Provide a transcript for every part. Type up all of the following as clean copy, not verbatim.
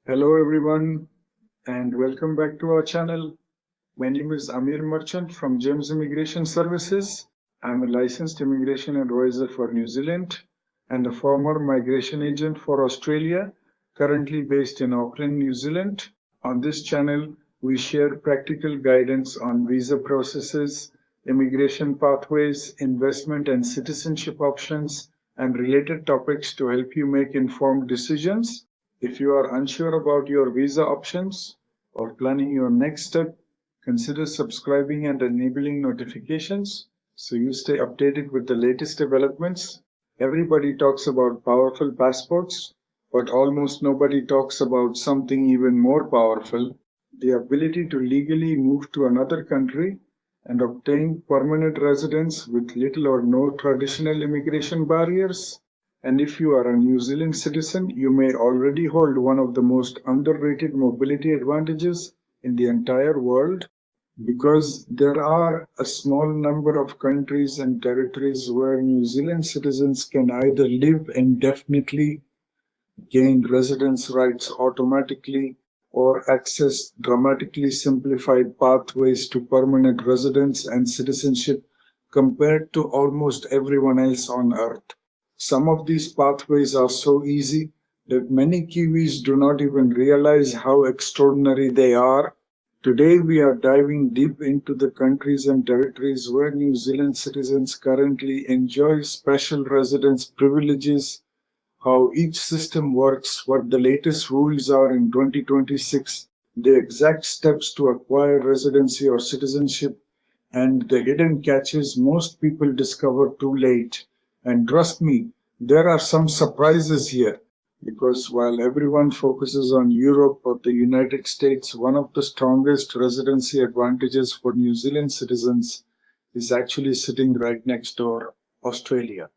Hello everyone and welcome back to our channel. My name is Amir Merchant from G.E.M.S Immigration Services. I'm a licensed immigration advisor for New Zealand and a former migration agent for Australia, currently based in Auckland, New Zealand. On this channel, we share practical guidance on visa processes, immigration pathways, investment and citizenship options, and related topics to help you make informed decisions. If you are unsure about your visa options or planning your next step, consider subscribing and enabling notifications so you stay updated with the latest developments. Everybody talks about powerful passports, but almost nobody talks about something even more powerful, the ability to legally move to another country and obtain permanent residence with little or no traditional immigration barriers. And if you are a New Zealand citizen, you may already hold one of the most underrated mobility advantages in the entire world, because there are a small number of countries and territories where New Zealand citizens can either live indefinitely, gain residence rights automatically, or access dramatically simplified pathways to permanent residence and citizenship compared to almost everyone else on Earth. Some of these pathways are so easy that many Kiwis do not even realize how extraordinary they are. Today, we are diving deep into the countries and territories where New Zealand citizens currently enjoy special residence privileges, how each system works, what the latest rules are in 2026, the exact steps to acquire residency or citizenship, and the hidden catches most people discover too late. And trust me, there are some surprises here, because while everyone focuses on Europe or the United States, one of the strongest residency advantages for New Zealand citizens is actually sitting right next door, Australia.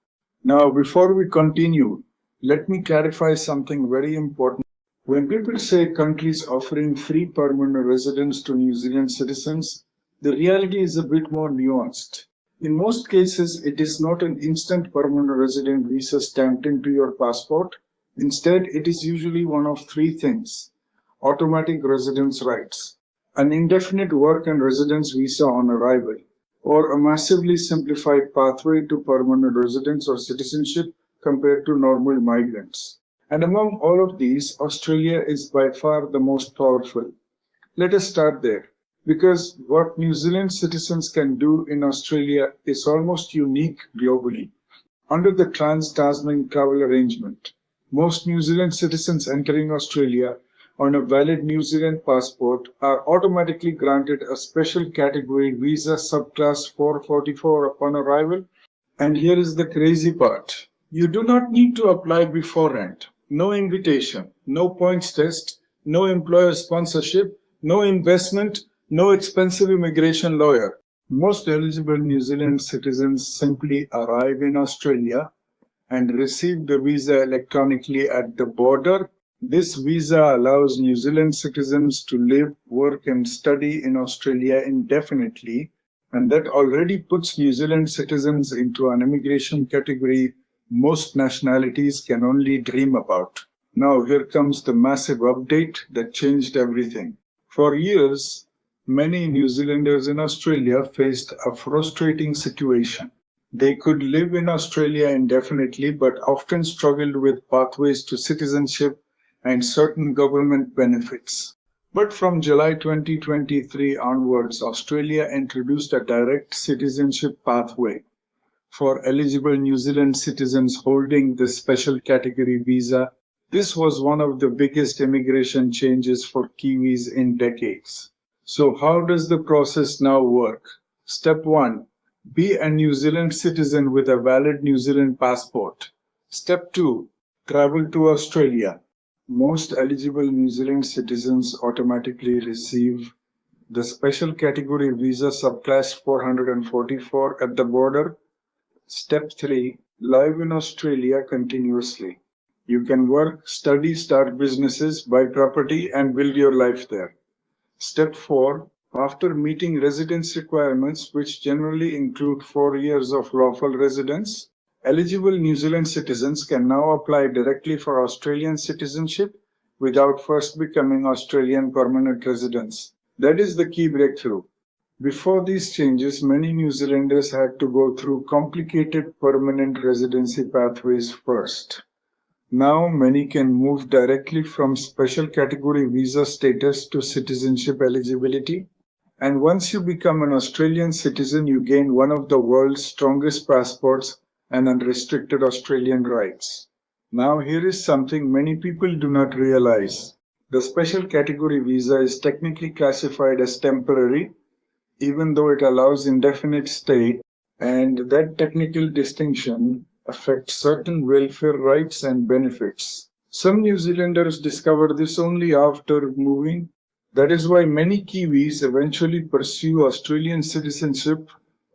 Now, before we continue, let me clarify something very important. When people say countries offering free permanent residence to New Zealand citizens, the reality is a bit more nuanced. In most cases, it is not an instant permanent resident visa stamped into your passport. Instead, it is usually one of three things: automatic residence rights, an indefinite work and residence visa on arrival, or a massively simplified pathway to permanent residence or citizenship compared to normal migrants. And among all of these, Australia is by far the most powerful. Let us start there, because what New Zealand citizens can do in Australia is almost unique globally. Under the Trans-Tasman Travel Arrangement, most New Zealand citizens entering Australia on a valid New Zealand passport are automatically granted a special category visa subclass 444 upon arrival. And here is the crazy part. You do not need to apply beforehand. No invitation, no points test, no employer sponsorship, no investment, no expensive immigration lawyer. Most eligible New Zealand citizens simply arrive in Australia and receive the visa electronically at the border. This visa allows New Zealand citizens to live, work, and study in Australia indefinitely, and that already puts New Zealand citizens into an immigration category most nationalities can only dream about. Now, here comes the massive update that changed everything. For years, many New Zealanders in Australia faced a frustrating situation. They could live in Australia indefinitely, but often struggled with pathways to citizenship and certain government benefits. But from July 2023 onwards, Australia introduced a direct citizenship pathway for eligible New Zealand citizens holding the special category visa. This was one of the biggest immigration changes for Kiwis in decades. So how does the process now work? Step 1. Be a New Zealand citizen with a valid New Zealand passport. Step 2. Travel to Australia. Most eligible New Zealand citizens automatically receive the special category visa subclass 444 at the border. Step 3. Live in Australia continuously. You can work, study, start businesses, buy property, and build your life there. Step 4. After meeting residence requirements, which generally include 4 years of lawful residence, eligible New Zealand citizens can now apply directly for Australian citizenship without first becoming Australian permanent residents. That is the key breakthrough. Before these changes, many New Zealanders had to go through complicated permanent residency pathways first. Now, many can move directly from special category visa status to citizenship eligibility. And once you become an Australian citizen, you gain one of the world's strongest passports and unrestricted Australian rights. Now, here is something many people do not realize. The special category visa is technically classified as temporary, even though it allows indefinite stay, and that technical distinction affects certain welfare rights and benefits. Some New Zealanders discover this only after moving. That is why many Kiwis eventually pursue Australian citizenship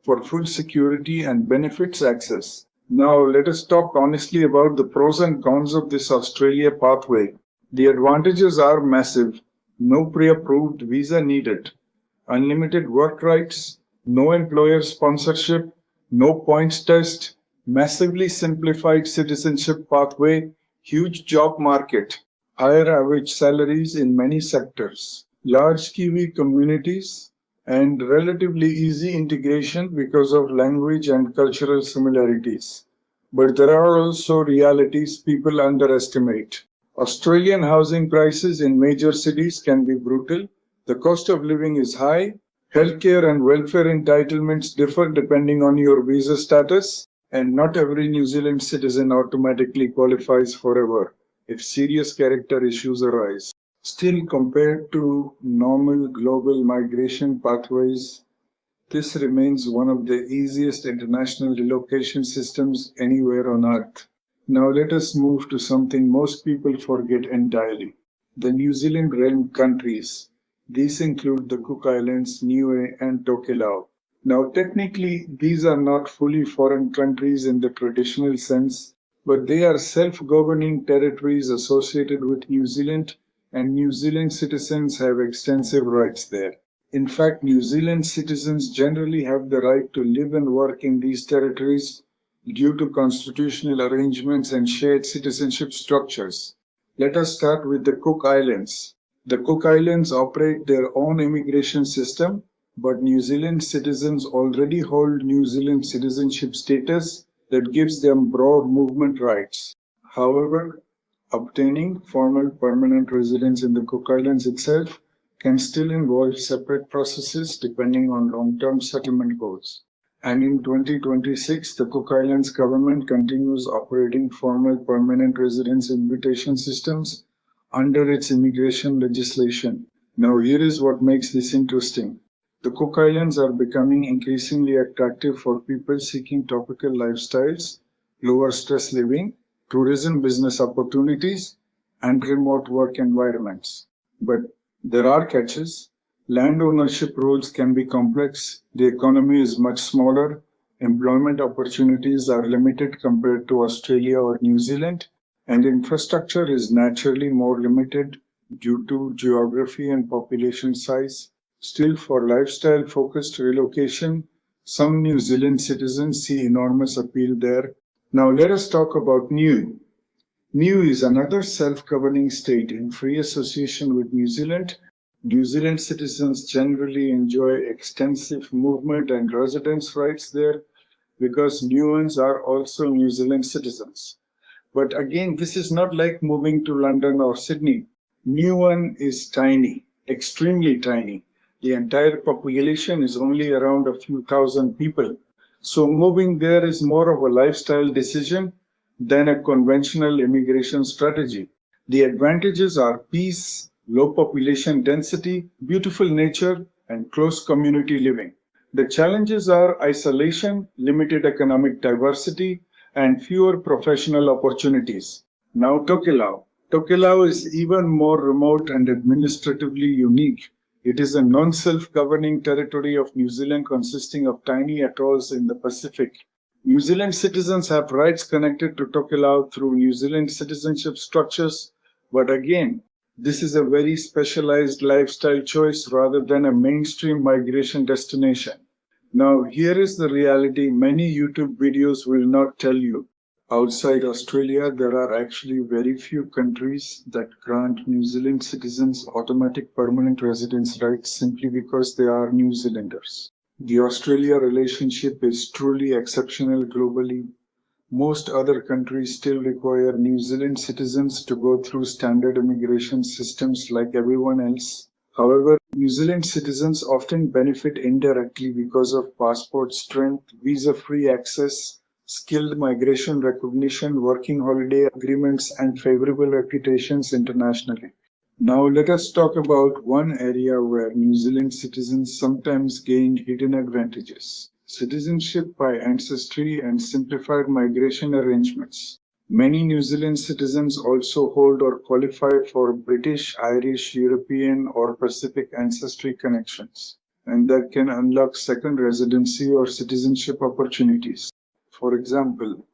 for full security and benefits access. Now, let us talk honestly about the pros and cons of this Australia pathway. The advantages are massive. No pre-approved visa needed, unlimited work rights, no employer sponsorship, no points test, massively simplified citizenship pathway, huge job market, higher average salaries in many sectors, large Kiwi communities, and relatively easy integration because of language and cultural similarities. But there are also realities people underestimate. Australian housing prices in major cities can be brutal. The cost of living is high. Healthcare and welfare entitlements differ depending on your visa status, and not every New Zealand citizen automatically qualifies forever if serious character issues arise. Still, compared to normal global migration pathways, this remains one of the easiest international relocation systems anywhere on Earth. Now let us move to something most people forget entirely: the New Zealand realm countries. These include the Cook Islands, Niue, and Tokelau. Now technically, these are not fully foreign countries in the traditional sense, but they are self-governing territories associated with New Zealand, and New Zealand citizens have extensive rights there. In fact, New Zealand citizens generally have the right to live and work in these territories due to constitutional arrangements and shared citizenship structures. Let us start with the Cook Islands. The Cook Islands operate their own immigration system, but New Zealand citizens already hold New Zealand citizenship status that gives them broad movement rights. However, obtaining formal permanent residence in the Cook Islands itself can still involve separate processes depending on long-term settlement goals. And in 2026, the Cook Islands government continues operating formal permanent residence invitation systems under its immigration legislation. Now, here is what makes this interesting. The Cook Islands are becoming increasingly attractive for people seeking tropical lifestyles, lower stress living, tourism business opportunities, and remote work environments. But there are catches. Land ownership rules can be complex, the economy is much smaller, employment opportunities are limited compared to Australia or New Zealand, and infrastructure is naturally more limited due to geography and population size. Still, for lifestyle-focused relocation, some New Zealand citizens see enormous appeal there. Now let us talk about Niue. Niue is another self-governing state in free association with New Zealand. New Zealand citizens generally enjoy extensive movement and residence rights there because Niueans are also New Zealand citizens. But again, this is not like moving to London or Sydney. Niue is tiny, extremely tiny. The entire population is only around a few thousand people. So moving there is more of a lifestyle decision than a conventional immigration strategy. The advantages are peace, low population density, beautiful nature, and close community living. The challenges are isolation, limited economic diversity, and fewer professional opportunities. Now Tokelau. Tokelau is even more remote and administratively unique. It is a non-self-governing territory of New Zealand consisting of tiny atolls in the Pacific. New Zealand citizens have rights connected to Tokelau through New Zealand citizenship structures, but again, this is a very specialized lifestyle choice rather than a mainstream migration destination. Now, here is the reality many YouTube videos will not tell you. Outside Australia, there are actually very few countries that grant New Zealand citizens automatic permanent residence rights simply because they are New Zealanders. The Australia relationship is truly exceptional globally. Most other countries still require New Zealand citizens to go through standard immigration systems like everyone else. However, New Zealand citizens often benefit indirectly because of passport strength, visa-free access, skilled migration recognition, working holiday agreements, and favorable reputations internationally. Now let us talk about one area where New Zealand citizens sometimes gain hidden advantages: citizenship by ancestry and simplified migration arrangements. Many New Zealand citizens also hold or qualify for British, Irish, European, or Pacific ancestry connections, and that can unlock second residency or citizenship opportunities. For example,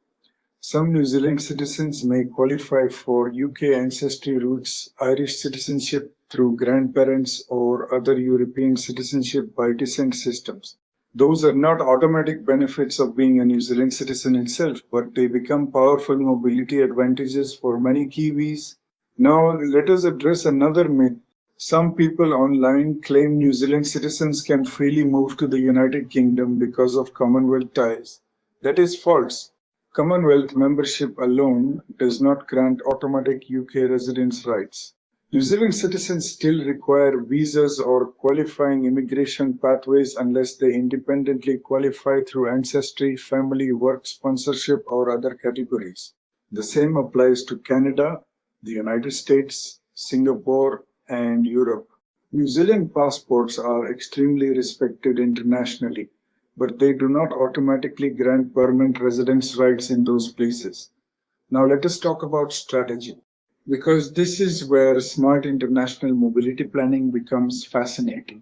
some New Zealand citizens may qualify for UK ancestry roots, Irish citizenship through grandparents, or other European citizenship by descent systems. Those are not automatic benefits of being a New Zealand citizen itself, but they become powerful mobility advantages for many Kiwis. Now, let us address another myth. Some people online claim New Zealand citizens can freely move to the United Kingdom because of Commonwealth ties. That is false. Commonwealth membership alone does not grant automatic UK residence rights. New Zealand citizens still require visas or qualifying immigration pathways unless they independently qualify through ancestry, family, work sponsorship, or other categories. The same applies to Canada, the United States, Singapore, and Europe. New Zealand passports are extremely respected internationally, but they do not automatically grant permanent residence rights in those places. Now let us talk about strategy, because this is where smart international mobility planning becomes fascinating.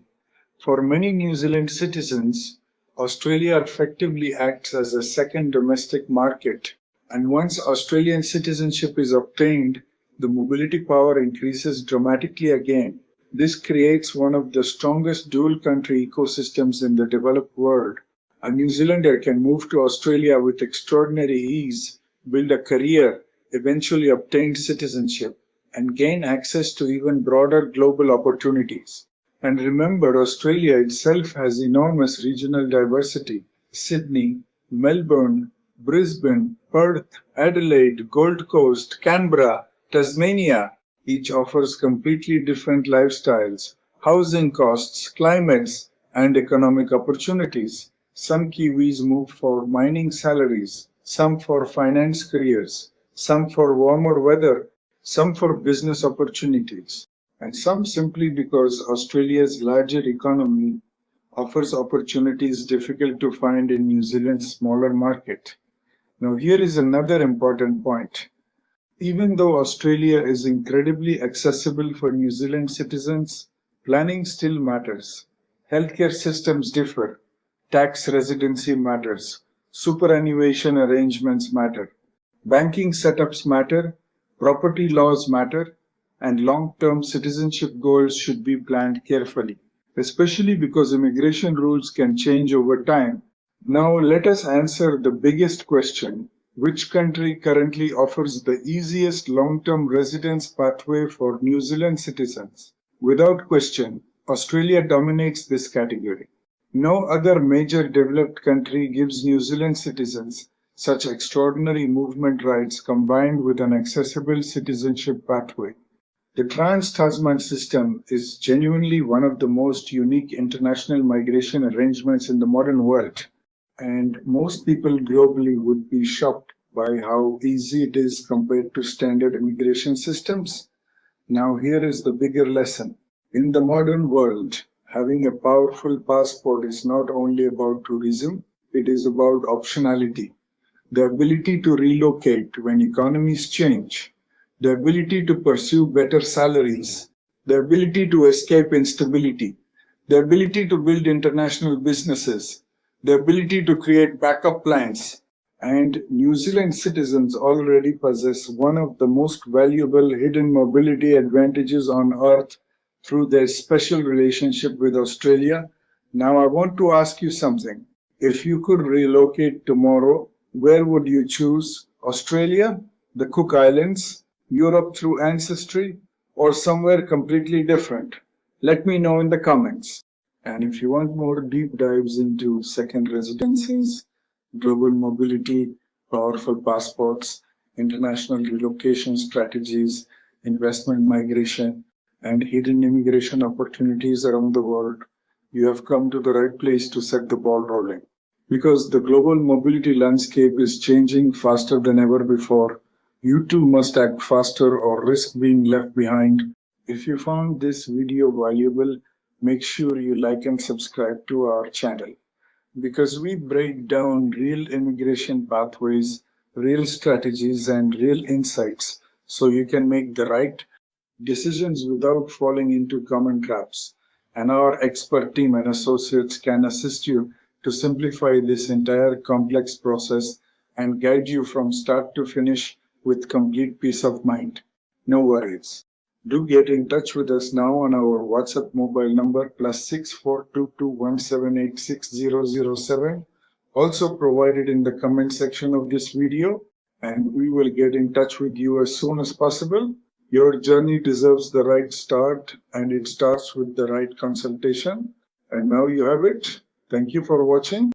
For many New Zealand citizens, Australia effectively acts as a second domestic market, and once Australian citizenship is obtained, the mobility power increases dramatically again. This creates one of the strongest dual country ecosystems in the developed world. A New Zealander can move to Australia with extraordinary ease, build a career, eventually obtain citizenship, and gain access to even broader global opportunities. And remember, Australia itself has enormous regional diversity. Sydney, Melbourne, Brisbane, Perth, Adelaide, Gold Coast, Canberra, Tasmania, each offers completely different lifestyles, housing costs, climates, and economic opportunities. Some Kiwis move for mining salaries, some for finance careers, some for warmer weather, some for business opportunities, and some simply because Australia's larger economy offers opportunities difficult to find in New Zealand's smaller market. Now, here is another important point. Even though Australia is incredibly accessible for New Zealand citizens, planning still matters. Healthcare systems differ, tax residency matters, superannuation arrangements matter, banking setups matter, property laws matter, and long-term citizenship goals should be planned carefully, especially because immigration rules can change over time. Now let us answer the biggest question: which country currently offers the easiest long-term residence pathway for New Zealand citizens? Without question, Australia dominates this category. No other major developed country gives New Zealand citizens such extraordinary movement rights combined with an accessible citizenship pathway. The Trans-Tasman system is genuinely one of the most unique international migration arrangements in the modern world, and most people globally would be shocked by how easy it is compared to standard immigration systems. Now, here is the bigger lesson. In the modern world, having a powerful passport is not only about tourism, it is about optionality. The ability to relocate when economies change, the ability to pursue better salaries, the ability to escape instability, the ability to build international businesses, the ability to create backup plans. And New Zealand citizens already possess one of the most valuable hidden mobility advantages on earth through their special relationship with Australia. Now, I want to ask you something. If you could relocate tomorrow, where would you choose? Australia, the Cook Islands, Europe through ancestry, or somewhere completely different? Let me know in the comments. And if you want more deep dives into second residencies, global mobility, powerful passports, international relocation strategies, investment migration, and hidden immigration opportunities around the world, you have come to the right place to set the ball rolling. Because the global mobility landscape is changing faster than ever before, you too must act faster or risk being left behind. If you found this video valuable, make sure you like and subscribe to our channel because we break down real immigration pathways, real strategies, and real insights so you can make the right decisions without falling into common traps. And our expert team and associates can assist you to simplify this entire complex process and guide you from start to finish with complete peace of mind. No worries. Do get in touch with us now on our WhatsApp mobile number +642217860007, also provided in the comment section of this video, and we will get in touch with you as soon as possible. Your journey deserves the right start, and it starts with the right consultation. And now you have it. Thank you for watching.